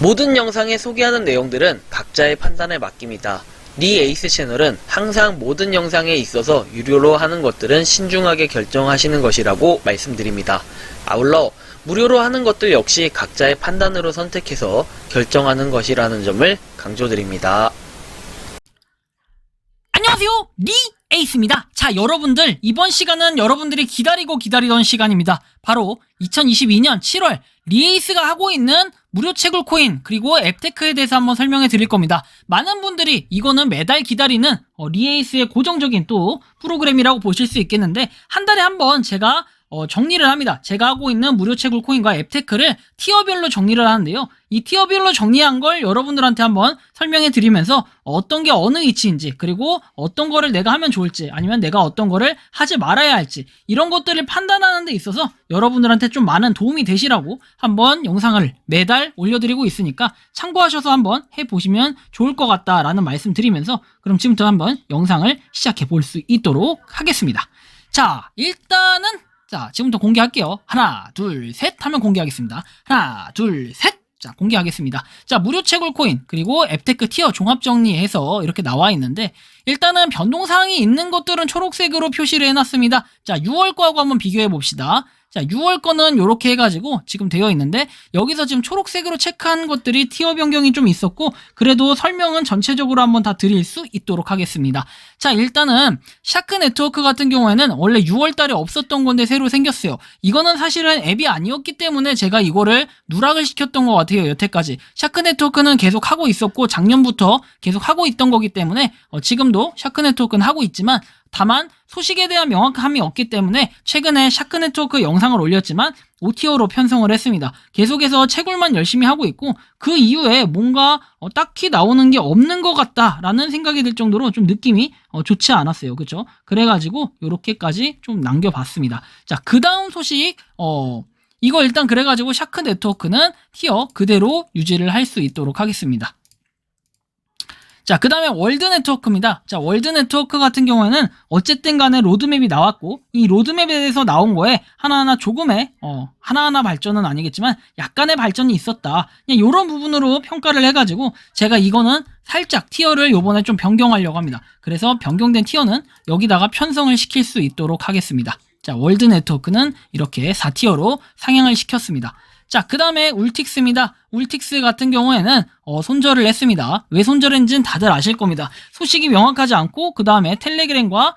모든 영상에 소개하는 내용들은 각자의 판단에 맡깁니다. 리에이스 채널은 항상 모든 영상에 있어서 유료로 하는 것들은 신중하게 결정하시는 것이라고 말씀드립니다. 아울러 무료로 하는 것들 역시 각자의 판단으로 선택해서 결정하는 것이라는 점을 강조드립니다. 안녕하세요, 리에이스입니다. 자, 여러분들, 이번 시간은 여러분들이 기다리던 시간입니다. 바로 2022년 7월 리에이스가 하고 있는 무료 채굴 코인 그리고 앱테크에 대해서 한번 설명해 드릴 겁니다. 많은 분들이 이거는 매달 기다리는 리에이스의 고정적인 또 프로그램이라고 보실 수 있겠는데, 한 달에 한 번 제가 정리를 합니다. 제가 하고 있는 무료 채굴 코인과 앱테크를 티어별로 정리를 하는데요. 이 티어별로 정리한 걸 여러분들한테 한번 설명해 드리면서 어떤 게 어느 위치인지, 그리고 어떤 거를 내가 하면 좋을지, 아니면 내가 어떤 거를 하지 말아야 할지, 이런 것들을 판단하는 데 있어서 여러분들한테 좀 많은 도움이 되시라고 한번 영상을 매달 올려드리고 있으니까 참고하셔서 한번 해보시면 좋을 것 같다라는 말씀 드리면서, 그럼 지금부터 한번 영상을 시작해 볼 수 있도록 하겠습니다. 자, 일단은 지금부터 공개할게요. 하나, 둘, 셋 하면 공개하겠습니다. 하나, 둘, 셋! 자, 공개하겠습니다. 자, 무료 채굴 코인, 그리고 앱테크 티어 종합 정리해서 이렇게 나와 있는데, 일단은 변동사항이 있는 것들은 초록색으로 표시를 해놨습니다. 자, 6월 거하고 한번 비교해 봅시다. 자, 6월 거는 이렇게 해가지고 지금 되어 있는데, 여기서 지금 초록색으로 체크한 것들이 티어 변경이 좀 있었고, 그래도 설명은 전체적으로 한번 다 드릴 수 있도록 하겠습니다. 자, 일단은 샤크 네트워크 같은 경우에는 원래 6월 달에 없었던 건데 새로 생겼어요. 이거는 사실은 앱이 아니었기 때문에 제가 이거를 누락을 시켰던 것 같아요, 여태까지. 샤크 네트워크는 계속 하고 있었고, 작년부터 계속 하고 있던 거기 때문에 지금도 샤크 네트워크는 하고 있지만, 다만 소식에 대한 명확함이 없기 때문에 최근에 샤크 네트워크 영상을 올렸지만 OTO로 편성을 했습니다. 계속해서 채굴만 열심히 하고 있고, 그 이후에 뭔가 딱히 나오는 게 없는 것 같다라는 생각이 들 정도로 좀 느낌이 좋지 않았어요. 그쵸? 그래가지고 요렇게까지 좀 남겨봤습니다. 자, 그 다음 소식, 이거 일단 그래가지고 샤크 네트워크는 티어 그대로 유지를 할 수 있도록 하겠습니다. 자, 그 다음에 월드 네트워크입니다. 자, 월드 네트워크 같은 경우에는 어쨌든 간에 로드맵이 나왔고, 이 로드맵에 대해서 나온 거에 하나하나 조금의, 하나하나 발전은 아니겠지만 약간의 발전이 있었다. 그냥 요런 부분으로 평가를 해가지고 제가 이거는 살짝 티어를 요번에 좀 변경하려고 합니다. 그래서 변경된 티어는 여기다가 편성을 시킬 수 있도록 하겠습니다. 자, 월드 네트워크는 이렇게 4티어로 상향을 시켰습니다. 자, 그 다음에 울틱스입니다. 울틱스 같은 경우에는 손절을 했습니다. 왜 손절했는지는 다들 아실 겁니다. 소식이 명확하지 않고, 그 다음에 텔레그램과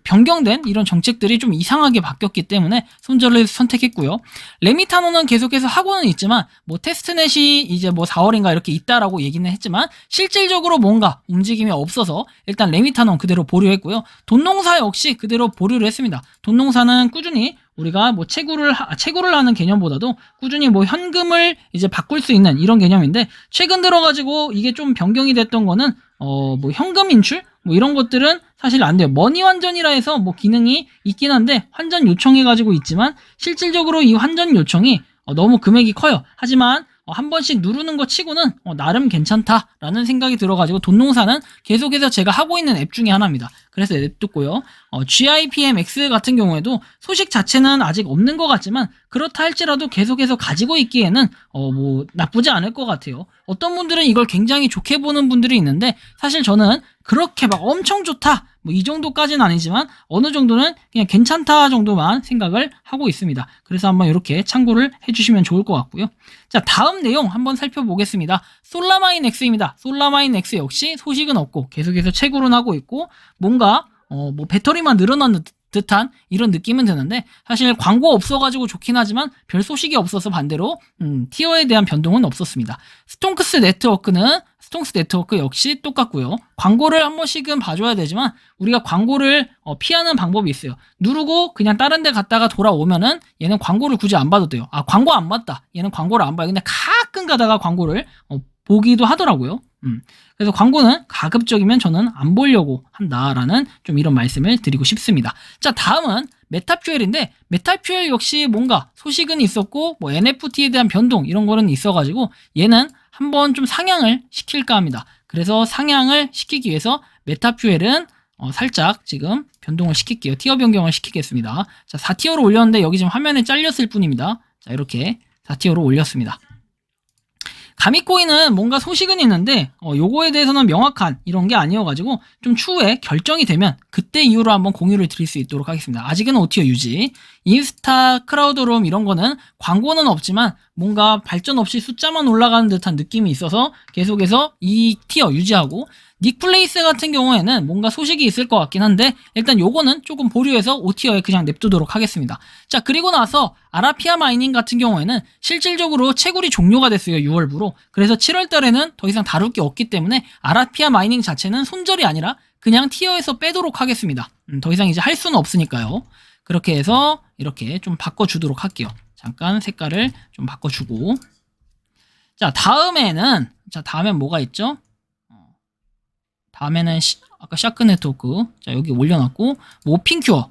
변경된 이런 정책들이 좀 이상하게 바뀌었기 때문에 손절을 선택했고요. 레미타노는 계속해서 하고는 있지만, 테스트넷이 이제 4월인가 이렇게 있다라고 얘기는 했지만, 실질적으로 뭔가 움직임이 없어서 일단 레미타노는 그대로 보류했고요. 돈농사 역시 그대로 보류를 했습니다. 돈농사는 꾸준히 우리가 채굴을 하는 개념보다도 꾸준히 현금을 이제 바꿀 수 있는 이런 개념인데, 최근 들어가지고 이게 좀 변경이 됐던 거는, 현금 인출? 이런 것들은 사실 안 돼요. 머니 환전이라 해서 기능이 있긴 한데, 환전 요청해가지고 있지만, 실질적으로 이 환전 요청이 너무 금액이 커요. 하지만, 한 번씩 누르는 거 치고는 나름 괜찮다라는 생각이 들어가지고, 돈농사는 계속해서 제가 하고 있는 앱 중에 하나입니다. 그래서 냅뒀고요. GIPMX 같은 경우에도 소식 자체는 아직 없는 것 같지만, 그렇다 할지라도 계속해서 가지고 있기에는 나쁘지 않을 것 같아요. 어떤 분들은 이걸 굉장히 좋게 보는 분들이 있는데, 사실 저는 그렇게 엄청 좋다 이 정도까지는 아니지만 어느 정도는 그냥 괜찮다 정도만 생각을 하고 있습니다. 그래서 한번 이렇게 참고를 해주시면 좋을 것 같고요. 자, 다음 내용 한번 살펴보겠습니다. 솔라마인 X입니다. 솔라마인 X 역시 소식은 없고 계속해서 채굴은 하고 있고, 뭔가 배터리만 늘어나는 듯한 이런 느낌은 드는데, 사실 광고 없어가지고 좋긴 하지만 별 소식이 없어서 반대로 티어에 대한 변동은 없었습니다. 스톤크스 네트워크 역시 똑같고요. 광고를 한 번씩은 봐줘야 되지만 우리가 광고를 피하는 방법이 있어요. 누르고 그냥 다른 데 갔다가 돌아오면은 얘는 광고를 굳이 안 봐도 돼요. 광고 안 봤다, 얘는 광고를 안 봐요. 근데 가끔 가다가 광고를 보기도 하더라고요. 그래서 광고는 가급적이면 저는 안 보려고 한다라는 좀 이런 말씀을 드리고 싶습니다. 자, 다음은 메타퓨엘인데, 메타퓨엘 역시 뭔가 소식은 있었고 NFT에 대한 변동 이런 거는 있어가지고 얘는 한번 좀 상향을 시킬까 합니다. 그래서 상향을 시키기 위해서 메타퓨엘은 살짝 지금 변동을 시킬게요. 티어 변경을 시키겠습니다. 자, 4티어로 올렸는데 여기 지금 화면에 잘렸을 뿐입니다. 자, 이렇게 4티어로 올렸습니다. 가미코인은 뭔가 소식은 있는데 요거에 대해서는 명확한 이런 게 아니어가지고 좀 추후에 결정이 되면 그때 이후로 한번 공유를 드릴 수 있도록 하겠습니다. 아직은 오티어 유지. 인스타, 크라우드룸 이런 거는 광고는 없지만 뭔가 발전 없이 숫자만 올라가는 듯한 느낌이 있어서 계속해서 이 티어 유지하고, 닉플레이스 같은 경우에는 뭔가 소식이 있을 것 같긴 한데 일단 요거는 조금 보류해서 5티어에 그냥 냅두도록 하겠습니다. 자, 그리고 나서 아라피아 마이닝 같은 경우에는 실질적으로 채굴이 종료가 됐어요. 6월부로. 그래서 7월 달에는 더 이상 다룰 게 없기 때문에 아라피아 마이닝 자체는 손절이 아니라 그냥 티어에서 빼도록 하겠습니다. 더 이상 이제 할 수는 없으니까요. 그렇게 해서 이렇게 좀 바꿔주도록 할게요. 잠깐 색깔을 좀 바꿔주고. 자, 다음에는 뭐가 있죠? 다음에는 아까 샤크 네트워크. 자, 여기 올려놨고, 오핑큐어는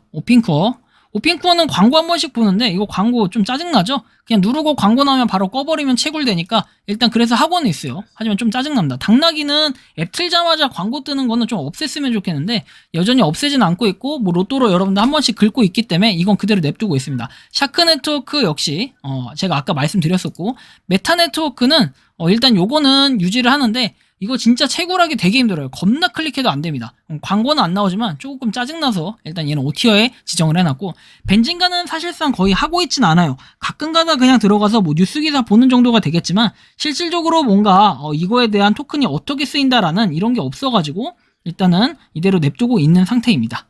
광고 한 번씩 보는데 이거 광고 좀 짜증나죠? 그냥 누르고 광고 나오면 바로 꺼버리면 채굴되니까 일단 그래서 하고는 있어요. 하지만 좀 짜증납니다. 당나귀는 앱 틀자마자 광고 뜨는 거는 좀 없앴으면 좋겠는데 여전히 없애진 않고 있고, 뭐 로또로 여러분들 한 번씩 긁고 있기 때문에 이건 그대로 냅두고 있습니다. 샤크 네트워크 역시 제가 아까 말씀드렸었고, 메타 네트워크는 일단 요거는 유지를 하는데 이거 진짜 채굴하기 되게 힘들어요. 겁나 클릭해도 안 됩니다. 광고는 안 나오지만 조금 짜증나서 일단 얘는 5티어에 지정을 해놨고, 벤진가는 사실상 거의 하고 있진 않아요. 가끔가다 그냥 들어가서 뭐 뉴스 기사 보는 정도가 되겠지만 실질적으로 뭔가 이거에 대한 토큰이 어떻게 쓰인다라는 이런 게 없어가지고 일단은 이대로 냅두고 있는 상태입니다.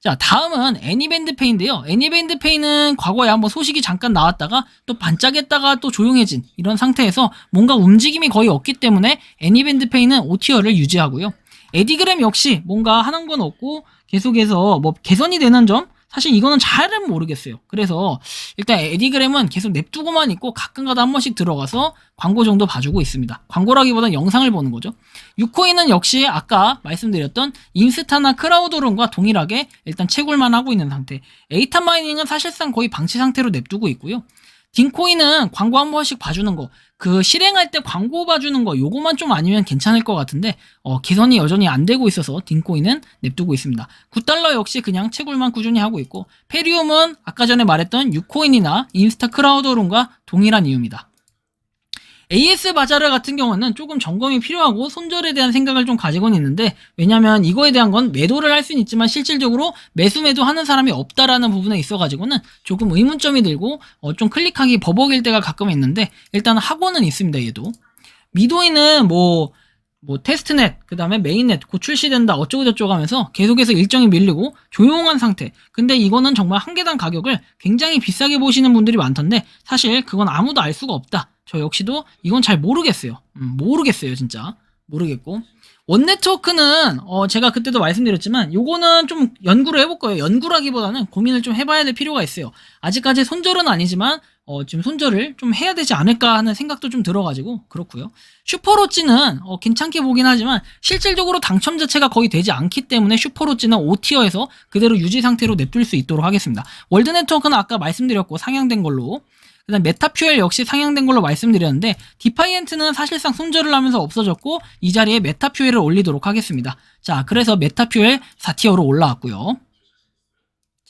자, 다음은 애니밴드페이인데요. 애니밴드페이는 과거에 한번 소식이 잠깐 나왔다가 또 반짝했다가 또 조용해진 이런 상태에서 뭔가 움직임이 거의 없기 때문에 애니밴드페이는 5티어를 유지하고요. 에디그램 역시 뭔가 하는 건 없고 계속해서 뭐 개선이 되는 점? 사실 이거는 잘은 모르겠어요. 그래서 일단 에디그램은 계속 냅두고만 있고 가끔가다 한 번씩 들어가서 광고 정도 봐주고 있습니다. 광고라기보다는 영상을 보는 거죠. 유코인은 역시 아까 말씀드렸던 인스타나 크라우드룸과 동일하게 일단 채굴만 하고 있는 상태. 에이타 마이닝은 사실상 거의 방치 상태로 냅두고 있고요. 딩코인은 광고 한 번씩 봐주는 거, 그 실행할 때 광고 봐주는 거, 요거만 좀 아니면 괜찮을 것 같은데 개선이 여전히 안 되고 있어서 딩코인은 냅두고 있습니다. 9달러 역시 그냥 채굴만 꾸준히 하고 있고, 페리움은 아까 전에 말했던 유코인이나 인스타 크라우드룸과 동일한 이유입니다. AS 바자르 같은 경우는 조금 점검이 필요하고 손절에 대한 생각을 좀 가지고는 있는데, 왜냐면 이거에 대한 건 매도를 할 수는 있지만 실질적으로 매수 매도 하는 사람이 없다라는 부분에 있어가지고는 조금 의문점이 들고 좀 클릭하기 버벅일 때가 가끔 있는데 일단 하고는 있습니다. 얘도 미도이는 뭐 테스트넷, 그 다음에 메인넷 곧 출시된다 어쩌고저쩌고 하면서 계속해서 일정이 밀리고 조용한 상태. 근데 이거는 정말 한 개당 가격을 굉장히 비싸게 보시는 분들이 많던데 사실 그건 아무도 알 수가 없다. 저 역시도 이건 잘 모르겠어요. 모르겠어요. 진짜 모르겠고, 원네트워크는 제가 그때도 말씀드렸지만 요거는 좀 연구를 해볼 거예요. 연구라기보다는 고민을 좀 해봐야 될 필요가 있어요. 아직까지 손절은 아니지만 지금 손절을 좀 해야 되지 않을까 하는 생각도 좀 들어가지고 그렇고요. 슈퍼로찌는 괜찮게 보긴 하지만 실질적으로 당첨 자체가 거의 되지 않기 때문에 슈퍼로찌는 5티어에서 그대로 유지 상태로 냅둘 수 있도록 하겠습니다. 월드네트워크는 아까 말씀드렸고 상향된 걸로, 그 다음 메타퓨엘 역시 상향된 걸로 말씀드렸는데, 디파이언트는 사실상 손절을 하면서 없어졌고 이 자리에 메타퓨엘을 올리도록 하겠습니다. 자, 그래서 메타퓨엘 4티어로 올라왔고요.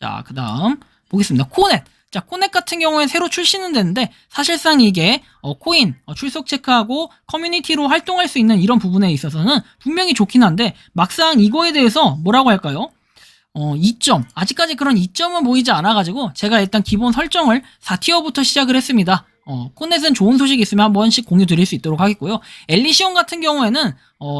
자, 그 다음 보겠습니다. 코넷. 자, 코넷 같은 경우에 새로 출시는 됐는데 사실상 이게 코인 출석 체크하고 커뮤니티로 활동할 수 있는 이런 부분에 있어서는 분명히 좋긴 한데, 막상 이거에 대해서 뭐라고 할까요? 이점, 아직까지 그런 이점은 보이지 않아가지고 제가 일단 기본 설정을 4티어부터 시작을 했습니다. 코넷은 좋은 소식이 있으면 한 번씩 공유 드릴 수 있도록 하겠고요. 엘리시온 같은 경우에는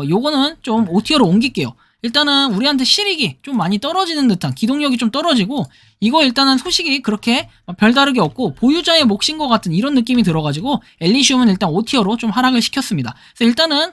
요거는 좀 5티어로 옮길게요. 일단은 우리한테 실익이 좀 많이 떨어지는 듯한, 기동력이 좀 떨어지고 이거 일단은 소식이 그렇게 별다르게 없고 보유자의 몫인 것 같은 이런 느낌이 들어가지고 엘리시움은 일단 5티어로 좀 하락을 시켰습니다. 그래서 일단은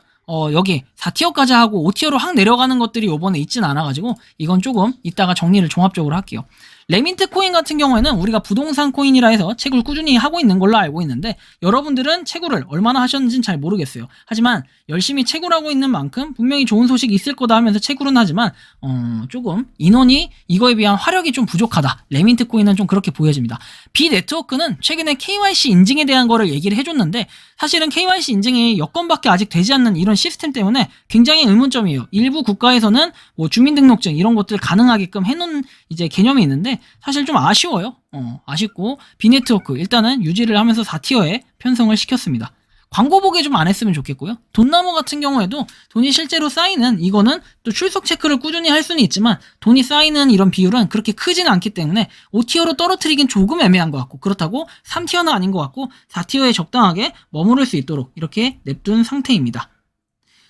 여기 4티어까지 하고 5티어로 확 내려가는 것들이 요번에 있진 않아가지고 이건 조금 이따가 정리를 종합적으로 할게요. 레민트 코인 같은 경우에는 우리가 부동산 코인이라 해서 채굴 꾸준히 하고 있는 걸로 알고 있는데 여러분들은 채굴을 얼마나 하셨는지는 잘 모르겠어요. 하지만 열심히 채굴하고 있는 만큼 분명히 좋은 소식이 있을 거다 하면서 채굴은 하지만 조금 인원이 이거에 비한 화력이 좀 부족하다. 레민트 코인은 좀 그렇게 보여집니다. 비네트워크는 최근에 KYC 인증에 대한 거를 얘기를 해줬는데 사실은 KYC 인증이 여건밖에 아직 되지 않는 이런 시스템 때문에 굉장히 의문점이에요. 일부 국가에서는 뭐 주민등록증 이런 것들 가능하게끔 해놓은 이제 개념이 있는데 사실 좀 아쉬워요. 아쉽고 비네트워크 일단은 유지를 하면서 4티어에 편성을 시켰습니다. 광고 보게 좀 안 했으면 좋겠고요. 돈나무 같은 경우에도 돈이 실제로 쌓이는, 이거는 또 출석 체크를 꾸준히 할 수는 있지만 돈이 쌓이는 이런 비율은 그렇게 크진 않기 때문에 5티어로 떨어뜨리긴 조금 애매한 것 같고, 그렇다고 3티어는 아닌 것 같고 4티어에 적당하게 머무를 수 있도록 이렇게 냅둔 상태입니다.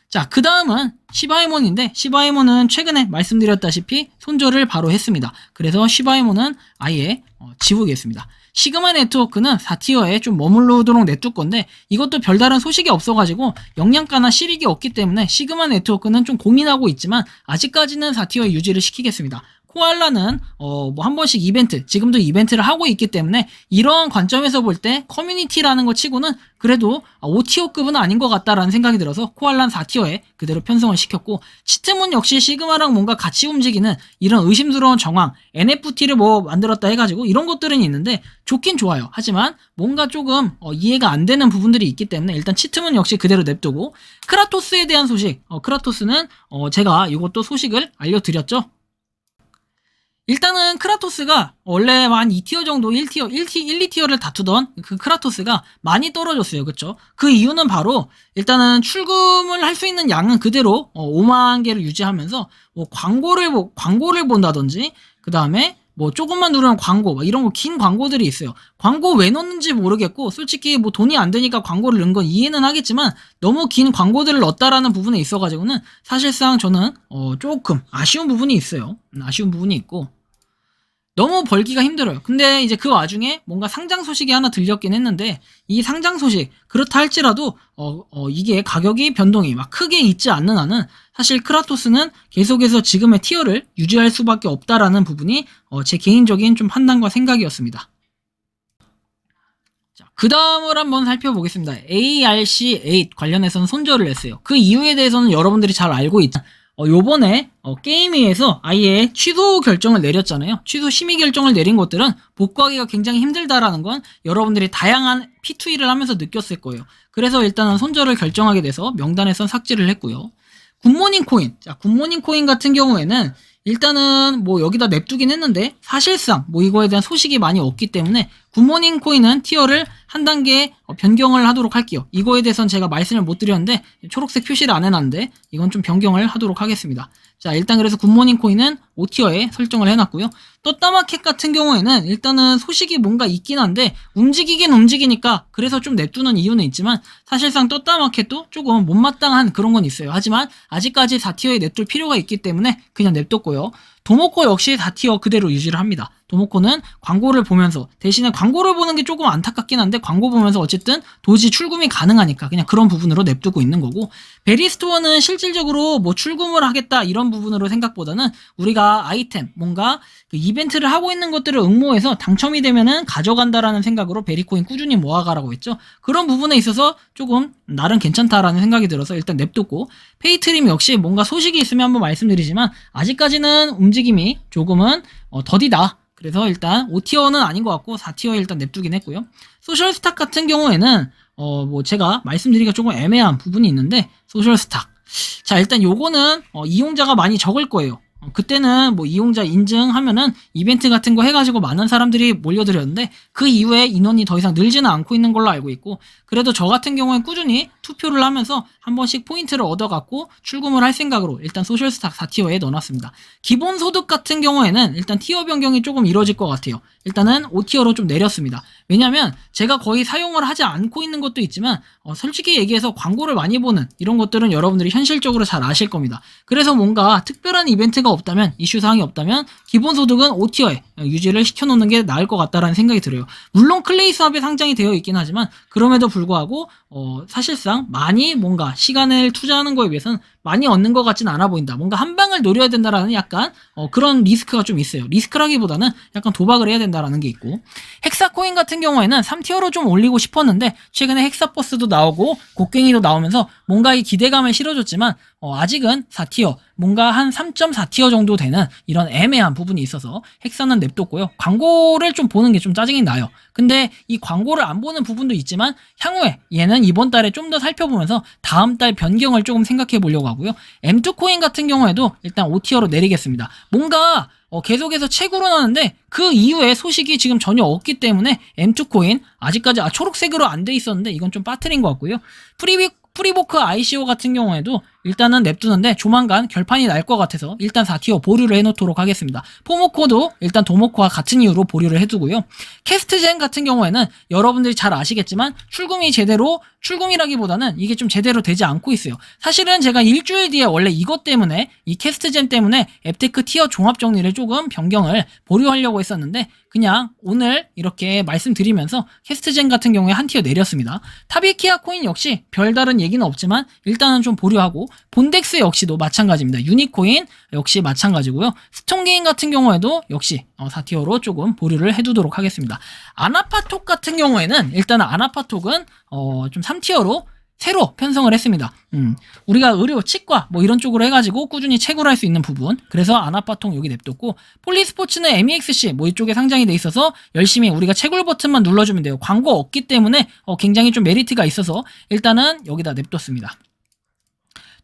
자, 그 다음은 시바이몬인데, 시바이몬은 최근에 말씀드렸다시피 손절을 바로 했습니다. 그래서 시바이몬은 아예 지우겠습니다. 시그마 네트워크는 4티어에 좀 머물러도록 냅둘 건데, 이것도 별다른 소식이 없어가지고 영양가나 실익이 없기 때문에 시그마 네트워크는 좀 고민하고 있지만 아직까지는 4티어에 유지를 시키겠습니다. 코알라는 뭐 한 번씩 이벤트, 지금도 이벤트를 하고 있기 때문에 이러한 관점에서 볼 때 커뮤니티라는 거 치고는 그래도 5티어급은 아닌 것 같다라는 생각이 들어서 코알라는 4티어에 그대로 편성을 시켰고, 치트문 역시 시그마랑 뭔가 같이 움직이는 이런 의심스러운 정황, NFT를 뭐 만들었다 해가지고 이런 것들은 있는데 좋긴 좋아요. 하지만 뭔가 조금 이해가 안 되는 부분들이 있기 때문에 일단 치트문 역시 그대로 냅두고, 크라토스에 대한 소식, 크라토스는 제가 이것도 소식을 알려드렸죠. 일단은 크라토스가 원래 한 2티어 정도 1티어, 1, 2티어를 다투던 그 크라토스가 많이 떨어졌어요. 그쵸? 그 이유는 바로 일단은 출금을 할 수 있는 양은 그대로 5만 개를 유지하면서 뭐 광고를 본다든지, 그 다음에 뭐 조금만 누르면 광고, 막 이런 거 긴 광고들이 있어요. 광고 왜 넣는지 모르겠고, 솔직히 뭐 돈이 안 되니까 광고를 넣은 건 이해는 하겠지만 너무 긴 광고들을 넣었다라는 부분에 있어가지고는 사실상 저는 조금 아쉬운 부분이 있어요. 아쉬운 부분이 있고 너무 벌기가 힘들어요. 근데 이제 그 와중에 뭔가 상장 소식이 하나 들렸긴 했는데, 이 상장 소식 그렇다 할지라도 이게 가격이 변동이 막 크게 있지 않는 한은 사실 크라토스는 계속해서 지금의 티어를 유지할 수밖에 없다라는 부분이 제 개인적인 좀 판단과 생각이었습니다. 자, 그 다음을 한번 살펴보겠습니다. ARC8 관련해서는 손절을 했어요. 그 이유에 대해서는 여러분들이 잘 알고 있죠. 요번에 게임위에서 아예 취소 결정을 내렸잖아요. 취소 심의 결정을 내린 것들은 복구하기가 굉장히 힘들다라는 건 여러분들이 다양한 P2E를 하면서 느꼈을 거예요. 그래서 일단은 손절을 결정하게 돼서 명단에선 삭제를 했고요. 굿모닝 코인. 자, 굿모닝 코인 같은 경우에는 일단은 뭐 여기다 냅두긴 했는데 사실상 뭐 이거에 대한 소식이 많이 없기 때문에 굿모닝 코인은 티어를 한 단계 변경을 하도록 할게요. 이거에 대해서는 제가 말씀을 못 드렸는데 초록색 표시를 안 해놨는데 이건 좀 변경을 하도록 하겠습니다. 자, 일단 그래서 굿모닝 코인은 5티어에 설정을 해놨고요. 떴다마켓 같은 경우에는 일단은 소식이 뭔가 있긴 한데 움직이긴 움직이니까 그래서 좀 냅두는 이유는 있지만 사실상 떴다마켓도 조금 못마땅한 그런 건 있어요. 하지만 아직까지 4티어에 냅둘 필요가 있기 때문에 그냥 냅뒀고요. 도모코 역시 4티어 그대로 유지를 합니다. 도모코는 광고를 보면서, 대신에 광고를 보는 게 조금 안타깝긴 한데 광고 보면서 어쨌든 도지 출금이 가능하니까 그냥 그런 부분으로 냅두고 있는 거고, 베리스토어는 실질적으로 뭐 출금을 하겠다 이런 부분으로 생각보다는 우리가 아이템 뭔가 그 이벤트를 하고 있는 것들을 응모해서 당첨이 되면은 가져간다라는 생각으로 베리코인 꾸준히 모아가라고 했죠. 그런 부분에 있어서 조금 나름 괜찮다라는 생각이 들어서 일단 냅두고, 페이트림 역시 뭔가 소식이 있으면 한번 말씀드리지만 아직까지는 움직임이 조금은 더디다. 그래서 일단 5티어는 아닌 것 같고 4티어에 일단 냅두긴 했고요. 소셜스탁 같은 경우에는 뭐 제가 말씀드리기가 조금 애매한 부분이 있는데, 소셜스탁, 자, 일단 요거는 이용자가 많이 적을 거예요. 그때는 뭐 이용자 인증하면은 이벤트 같은 거 해가지고 많은 사람들이 몰려들었는데 그 이후에 인원이 더 이상 늘지는 않고 있는 걸로 알고 있고, 그래도 저 같은 경우엔 꾸준히 투표를 하면서 한 번씩 포인트를 얻어갖고 출금을 할 생각으로 일단 소셜스탁 4티어에 넣어놨습니다. 기본소득 같은 경우에는 일단 티어 변경이 조금 이루어질 것 같아요. 일단은 5티어로 좀 내렸습니다. 왜냐면 제가 거의 사용을 하지 않고 있는 것도 있지만 솔직히 얘기해서 광고를 많이 보는 이런 것들은 여러분들이 현실적으로 잘 아실 겁니다. 그래서 뭔가 특별한 이벤트가 없다면, 이슈사항이 없다면 기본소득은 5티어에 유지를 시켜놓는 게 나을 것 같다라는 생각이 들어요. 물론 클레이스합에 상장이 되어 있긴 하지만 그럼에도 불구하고 사실상 많이 뭔가 시간을 투자하는 거에 비해서는 많이 얻는 것 같진 않아 보인다. 뭔가 한 방을 노려야 된다라는 약간 그런 리스크가 좀 있어요. 리스크라기보다는 약간 도박을 해야 된다라는 게 있고, 헥사코인 같은 경우에는 3티어로 좀 올리고 싶었는데 최근에 헥사버스도 나오고 곡괭이도 나오면서 뭔가 이 기대감을 실어줬지만 아직은 4티어, 뭔가 한 3.4티어 정도 되는 이런 애매한 부분이 있어서 헥사는 냅뒀고요. 광고를 좀 보는 게 좀 짜증이 나요. 근데 이 광고를 안 보는 부분도 있지만 향후에 얘는 이번 달에 좀 더 살펴보면서 다음 달 변경을 조금 생각해 보려고 하고, 넘어가고요. M2 코인 같은 경우에도 일단 5티어로 내리겠습니다. 뭔가 계속해서 채굴은 하는데 그 이후에 소식이 지금 전혀 없기 때문에 M2 코인 아직까지 초록색으로 안 돼 있었는데 이건 좀 빠뜨린 것 같고요. 프리보크 ICO 같은 경우에도 일단은 냅두는데 조만간 결판이 날 것 같아서 일단 4티어 보류를 해놓도록 하겠습니다. 포모코도 일단 도모코와 같은 이유로 보류를 해두고요. 캐스트젠 같은 경우에는 여러분들이 잘 아시겠지만 출금이라기보다는 이게 좀 제대로 되지 않고 있어요. 사실은 제가 일주일 뒤에 원래 이것 때문에 이 캐스트젠 때문에 앱테크 티어 종합 정리를 조금 변경을 보류하려고 했었는데 그냥 오늘 이렇게 말씀드리면서 캐스트젠 같은 경우에 한 티어 내렸습니다. 타비키아 코인 역시 별다른 얘기는 없지만 일단은 좀 보류하고 본덱스 역시도 마찬가지입니다. 유니코인 역시 마찬가지고요. 스톤게인 같은 경우에도 역시 4티어로 조금 보류를 해두도록 하겠습니다. 아나파톡 같은 경우에는 일단은 아나파톡은 좀 3티어로 새로 편성을 했습니다. 우리가 의료, 치과 뭐 이런 쪽으로 해가지고 꾸준히 채굴할 수 있는 부분. 그래서 아나파통 여기 냅뒀고 폴리스포츠는 MEXC 뭐 이쪽에 상장이 돼 있어서 열심히 우리가 채굴 버튼만 눌러주면 돼요. 광고 없기 때문에 굉장히 좀 메리트가 있어서 일단은 여기다 냅뒀습니다.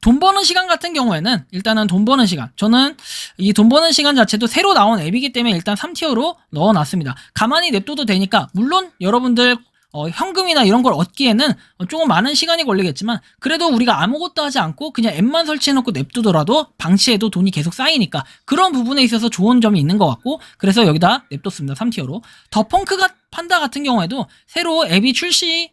돈 버는 시간 같은 경우에는 일단은 돈 버는 시간, 저는 이 돈 버는 시간 자체도 새로 나온 앱이기 때문에 일단 3티어로 넣어놨습니다. 가만히 냅둬도 되니까 물론 여러분들 현금이나 이런 걸 얻기에는 조금 많은 시간이 걸리겠지만 그래도 우리가 아무것도 하지 않고 그냥 앱만 설치해놓고 냅두더라도 방치해도 돈이 계속 쌓이니까 그런 부분에 있어서 좋은 점이 있는 것 같고 그래서 여기다 냅뒀습니다. 3티어로. 더 펑크가 판다 같은 경우에도 새로 앱이 출시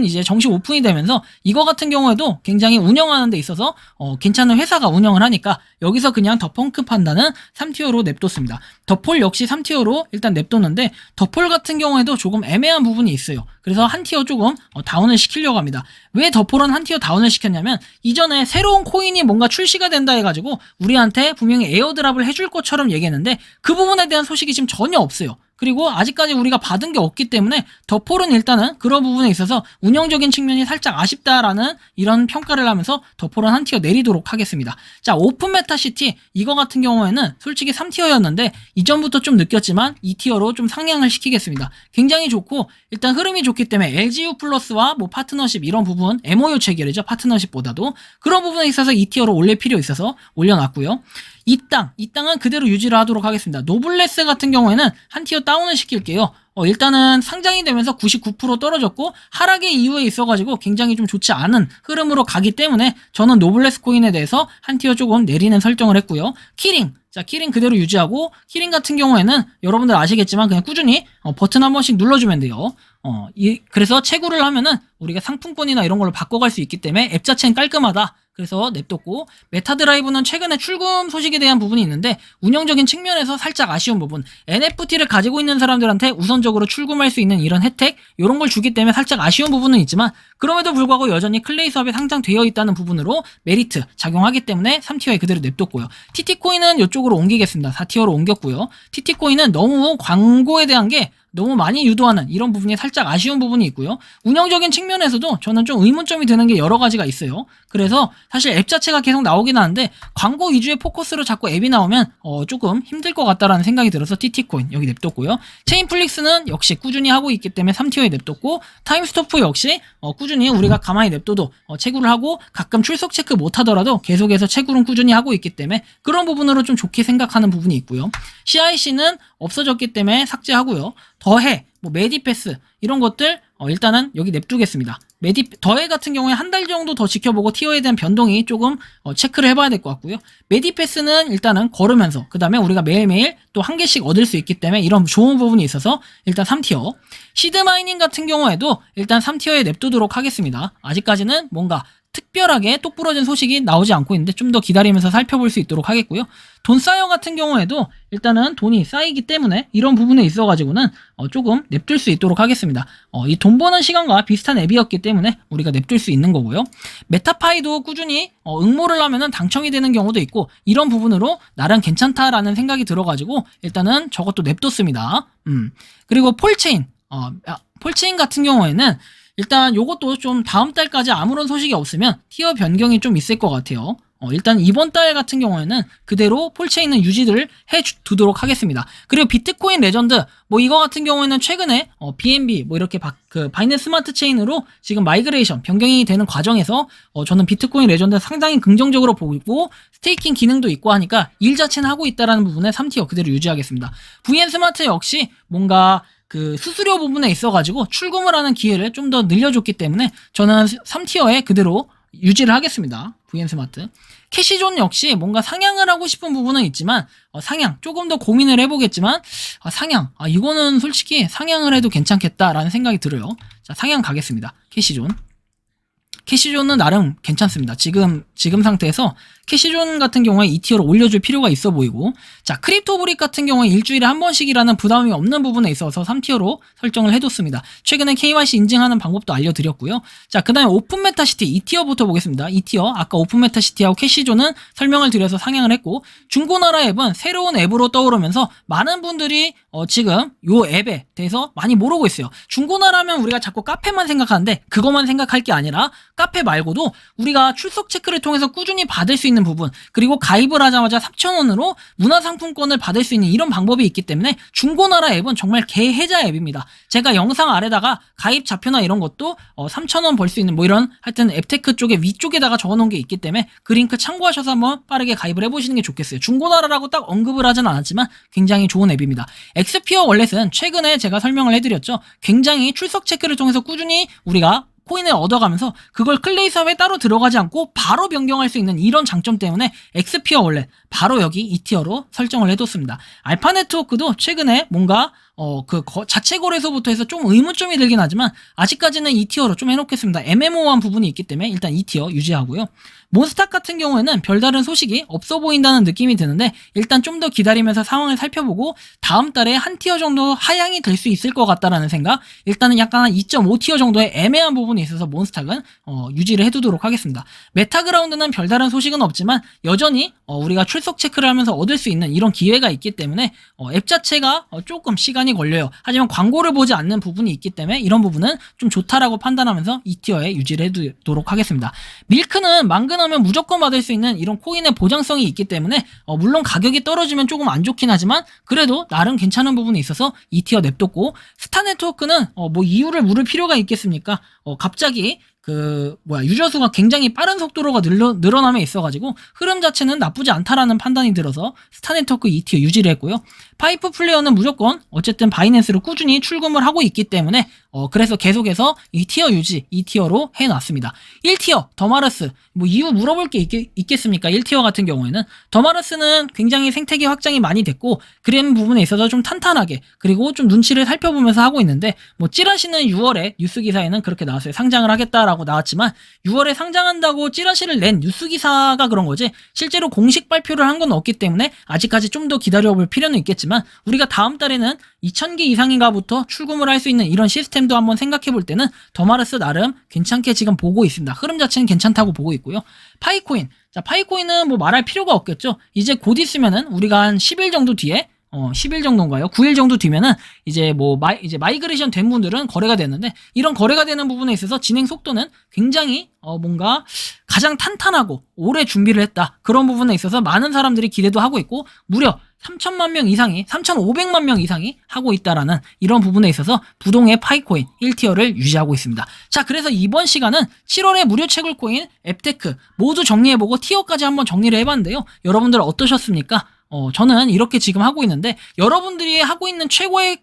이제 정식 오픈이 되면서 이거 같은 경우에도 굉장히 운영하는 데 있어서 괜찮은 회사가 운영을 하니까 여기서 그냥 더 펑크 판다는 3티어로 냅뒀습니다. 더폴 역시 3티어로 일단 냅뒀는데 더폴 같은 경우에도 조금 애매한 부분이 있어요. 그래서 한 티어 조금 다운을 시키려고 합니다. 왜 더폴은 한 티어 다운을 시켰냐면 이전에 새로운 코인이 뭔가 출시가 된다 해가지고 우리한테 분명히 에어드랍을 해줄 것처럼 얘기했는데 그 부분에 대한 소식이 지금 전혀 없어요. 그리고 아직까지 우리가 받은 게 없기 때문에 더폴은 일단은 그런 부분에 있어서 운영적인 측면이 살짝 아쉽다라는 이런 평가를 하면서 더폴은 한 티어 내리도록 하겠습니다. 자, 오픈 메타시티 이거 같은 경우에는 솔직히 3티어였는데 이전부터 좀 느꼈지만 2티어로 좀 상향을 시키겠습니다. 굉장히 좋고 일단 흐름이 좋기 때문에 LGU 플러스와 뭐 파트너십 이런 부분 MOU 체결이죠. 파트너십보다도 그런 부분에 있어서 2티어로 올릴 필요 있어서 올려놨고요. 이 땅은 그대로 유지를 하도록 하겠습니다. 노블레스 같은 경우에는 한 티어 다운을 시킬게요. 일단은 상장이 되면서 99% 떨어졌고 하락의 이유에 있어가지고 굉장히 좀 좋지 않은 흐름으로 가기 때문에 저는 노블레스 코인에 대해서 한 티어 조금 내리는 설정을 했고요. 키링. 자, 키링 그대로 유지하고 키링 같은 경우에는 여러분들 아시겠지만 그냥 꾸준히 버튼 한 번씩 눌러주면 돼요. 그래서 채굴을 하면은 우리가 상품권이나 이런 걸로 바꿔갈 수 있기 때문에 앱 자체는 깔끔하다. 그래서 냅뒀고 메타드라이브는 최근에 출금 소식에 대한 부분이 있는데 운영적인 측면에서 살짝 아쉬운 부분 NFT를 가지고 있는 사람들한테 우선적으로 출금할 수 있는 이런 혜택 이런 걸 주기 때문에 살짝 아쉬운 부분은 있지만 그럼에도 불구하고 여전히 클레이수업에 상장되어 있다는 부분으로 메리트 작용하기 때문에 3티어에 그대로 냅뒀고요. TT코인은 이쪽으로 옮기겠습니다. 4티어로 옮겼고요. TT코인은 너무 광고에 대한 게 너무 많이 유도하는 이런 부분이 살짝 아쉬운 부분이 있고요. 운영적인 측면에서도 저는 좀 의문점이 드는 게 여러 가지가 있어요. 그래서 사실 앱 자체가 계속 나오긴 하는데 광고 위주의 포커스로 자꾸 앱이 나오면 조금 힘들 것 같다라는 생각이 들어서 TT코인 여기 냅뒀고요. 체인플릭스는 역시 꾸준히 하고 있기 때문에 3티어에 냅뒀고 타임스토프 역시 꾸준히 우리가 가만히 냅둬도 채굴을 하고 가끔 출석 체크 못하더라도 계속해서 채굴은 꾸준히 하고 있기 때문에 그런 부분으로 좀 좋게 생각하는 부분이 있고요. CIC는 없어졌기 때문에 삭제하고요. 더해, 뭐 메디패스 이런 것들 일단은 여기 냅두겠습니다. 더해 같은 경우에 한 달 정도 더 지켜보고 티어에 대한 변동이 조금 체크를 해봐야 될 것 같고요. 메디패스는 일단은 걸으면서 그 다음에 우리가 매일매일 또 한 개씩 얻을 수 있기 때문에 이런 좋은 부분이 있어서 일단 3티어. 시드마이닝 같은 경우에도 일단 3티어에 냅두도록 하겠습니다. 아직까지는 뭔가 특별하게 똑부러진 소식이 나오지 않고 있는데 좀 더 기다리면서 살펴볼 수 있도록 하겠고요. 돈 쌓여 같은 경우에도 일단은 돈이 쌓이기 때문에 이런 부분에 있어가지고는 조금 냅둘 수 있도록 하겠습니다. 이 돈 버는 시간과 비슷한 앱이었기 때문에 우리가 냅둘 수 있는 거고요. 메타파이도 꾸준히 응모를 하면은 당첨이 되는 경우도 있고 이런 부분으로 나름 괜찮다라는 생각이 들어가지고 일단은 저것도 냅뒀습니다. 그리고 폴체인 같은 경우에는 일단 요것도 좀 다음 달까지 아무런 소식이 없으면 티어 변경이 좀 있을 것 같아요. 일단 이번 달 같은 경우에는 그대로 폴체인은 유지를 해두도록 하겠습니다. 그리고 비트코인 레전드 뭐 이거 같은 경우에는 최근에 BNB 뭐 이렇게 바이낸스 스마트 체인으로 지금 마이그레이션 변경이 되는 과정에서 저는 비트코인 레전드 상당히 긍정적으로 보고 스테이킹 기능도 있고 하니까 일 자체는 하고 있다라는 부분에 3티어 그대로 유지하겠습니다. VN 스마트 역시 뭔가 그 수수료 부분에 있어가지고 출금을 하는 기회를 좀 더 늘려줬기 때문에 저는 3티어에 그대로 유지를 하겠습니다. VN 스마트. 캐시존 역시 뭔가 상향을 하고 싶은 부분은 있지만 상향 조금 더 고민을 해보겠지만 상향 이거는 솔직히 상향을 해도 괜찮겠다라는 생각이 들어요. 자, 상향 가겠습니다. 캐시존은 나름 괜찮습니다. 지금 상태에서 캐시존 같은 경우에 2티어로 올려줄 필요가 있어 보이고, 자, 크립토브릭 같은 경우에 일주일에 한 번씩이라는 부담이 없는 부분에 있어서 3티어로 설정을 해뒀습니다. 최근에 KYC 인증하는 방법도 알려드렸고요. 자, 그 다음에 오픈메타시티 2티어부터 보겠습니다. 2티어, 아까 오픈메타시티하고 캐시존은 설명을 드려서 상향을 했고, 중고나라 앱은 새로운 앱으로 떠오르면서 많은 분들이 지금 요 앱에 대해서 많이 모르고 있어요. 중고나라면 우리가 자꾸 카페만 생각하는데 그것만 생각할 게 아니라 카페 말고도 우리가 출석 체크를 통해서 꾸준히 받을 수 있는 부분, 그리고 가입을 하자마자 3,000원으로 문화상품권을 받을 수 있는 이런 방법이 있기 때문에 중고나라 앱은 정말 개해자 앱입니다. 제가 영상 아래다가 가입 좌표나 이런 것도 3,000원 벌 수 있는 뭐 이런 하여튼 앱테크 쪽에 위쪽에다가 적어놓은 게 있기 때문에 그 링크 참고하셔서 한번 빠르게 가입을 해보시는 게 좋겠어요. 중고나라라고 딱 언급을 하진 않았지만 굉장히 좋은 앱입니다. 엑스피어 월렛은 최근에 제가 설명을 해드렸죠. 굉장히 출석 체크를 통해서 꾸준히 우리가 코인을 얻어가면서 그걸 클레이 사업에 따로 들어가지 않고 바로 변경할 수 있는 이런 장점 때문에 엑스피어 월렛 바로 여기 2티어로 설정을 해뒀습니다. 알파 네트워크도 최근에 뭔가 자체 거래소부터 해서 좀 의문점이 들긴 하지만 아직까지는 2티어로 좀 해놓겠습니다. 애매모호한 부분이 있기 때문에 일단 2티어 유지하고요. 몬스탁 같은 경우에는 별다른 소식이 없어 보인다는 느낌이 드는데 일단 좀 더 기다리면서 상황을 살펴보고 다음 달에 한 티어 정도 하향이 될 수 있을 것 같다라는 생각, 일단은 약간 한 2.5티어 정도의 애매한 부분이 있어서 몬스탁은 유지를 해두도록 하겠습니다. 메타그라운드는 별다른 소식은 없지만 여전히 우리가 출석 체크를 하면서 얻을 수 있는 이런 기회가 있기 때문에 앱 자체가 조금 시간이 걸려요. 하지만 광고를 보지 않는 부분이 있기 때문에 이런 부분은 좀 좋다라고 판단하면서 2티어에 유지를 해두도록 하겠습니다. 밀크는 만근하면 무조건 받을 수 있는 이런 코인의 보장성이 있기 때문에 물론 가격이 떨어지면 조금 안 좋긴 하지만 그래도 나름 괜찮은 부분이 있어서 2티어 냅뒀고, 스타 네트워크는 뭐 이유를 물을 필요가 있겠습니까? 갑자기 유저 수가 굉장히 빠른 속도로가 늘어남에 있어가지고 흐름 자체는 나쁘지 않다라는 판단이 들어서 스타 네트워크 2티어 유지를 했고요. 파이프 플레이어는 무조건 어쨌든 바이낸스로 꾸준히 출금을 하고 있기 때문에 그래서 계속해서 2티어 유지 2티어로 해놨습니다. 1티어 더마르스 뭐 이유 물어볼 게 있겠습니까? 1티어 같은 경우에는 더마르스는 굉장히 생태계 확장이 많이 됐고 그런 부분에 있어서 좀 탄탄하게 그리고 좀 눈치를 살펴보면서 하고 있는데, 뭐 찌라시는 6월에 뉴스 기사에는 그렇게 나왔어요. 상장을 하겠다라고 나왔지만 6월에 상장한다고 찌라시를 낸 뉴스 기사가 그런 거지 실제로 공식 발표를 한 건 없기 때문에 아직까지 좀 더 기다려볼 필요는 있겠지만 우리가 다음 달에는 2,000개 이상인가부터 출금을 할 수 있는 이런 시스템도 한번 생각해 볼 때는 더마르스 나름 괜찮게 지금 보고 있습니다. 흐름 자체는 괜찮다고 보고 있고요. 파이코인. 자, 파이코인은 뭐 말할 필요가 없겠죠. 이제 곧 있으면은 우리가 한 10일 정도 뒤에 10일 정도인가요? 9일 정도 뒤면은 이제 이제 마이그레이션 된 분들은 거래가 되는데 이런 거래가 되는 부분에 있어서 진행 속도는 굉장히 뭔가 가장 탄탄하고 오래 준비를 했다. 그런 부분에 있어서 많은 사람들이 기대도 하고 있고 무려 3,000만 명 이상이 3,500만 명 이상이 하고 있다라는 이런 부분에 있어서 부동의 파이코인 1티어를 유지하고 있습니다. 자, 그래서 이번 시간은 7월의 무료 채굴코인, 앱테크 모두 정리해보고 티어까지 한번 정리를 해봤는데요. 여러분들 어떠셨습니까? 저는 이렇게 지금 하고 있는데 여러분들이 하고 있는 최고의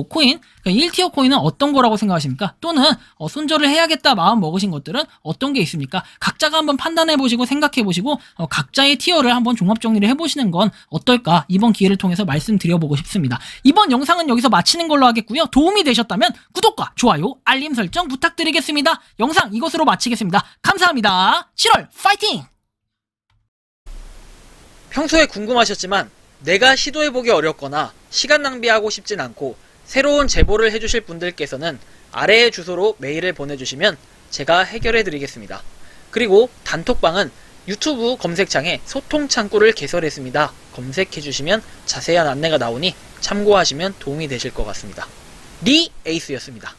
코인, 그러니까 1티어 코인은 어떤 거라고 생각하십니까? 또는 손절을 해야겠다 마음 먹으신 것들은 어떤 게 있습니까? 각자가 한번 판단해보시고 생각해보시고 각자의 티어를 한번 종합정리를 해보시는 건 어떨까? 이번 기회를 통해서 말씀드려보고 싶습니다. 이번 영상은 여기서 마치는 걸로 하겠고요. 도움이 되셨다면 구독과 좋아요, 알림 설정 부탁드리겠습니다. 영상 이것으로 마치겠습니다. 감사합니다. 7월 파이팅! 평소에 궁금하셨지만 내가 시도해보기 어렵거나 시간 낭비하고 싶진 않고 새로운 제보를 해주실 분들께서는 아래의 주소로 메일을 보내주시면 제가 해결해드리겠습니다. 그리고 단톡방은 유튜브 검색창에 소통 창구를 개설했습니다. 검색해주시면 자세한 안내가 나오니 참고하시면 도움이 되실 것 같습니다. 리 에이스였습니다.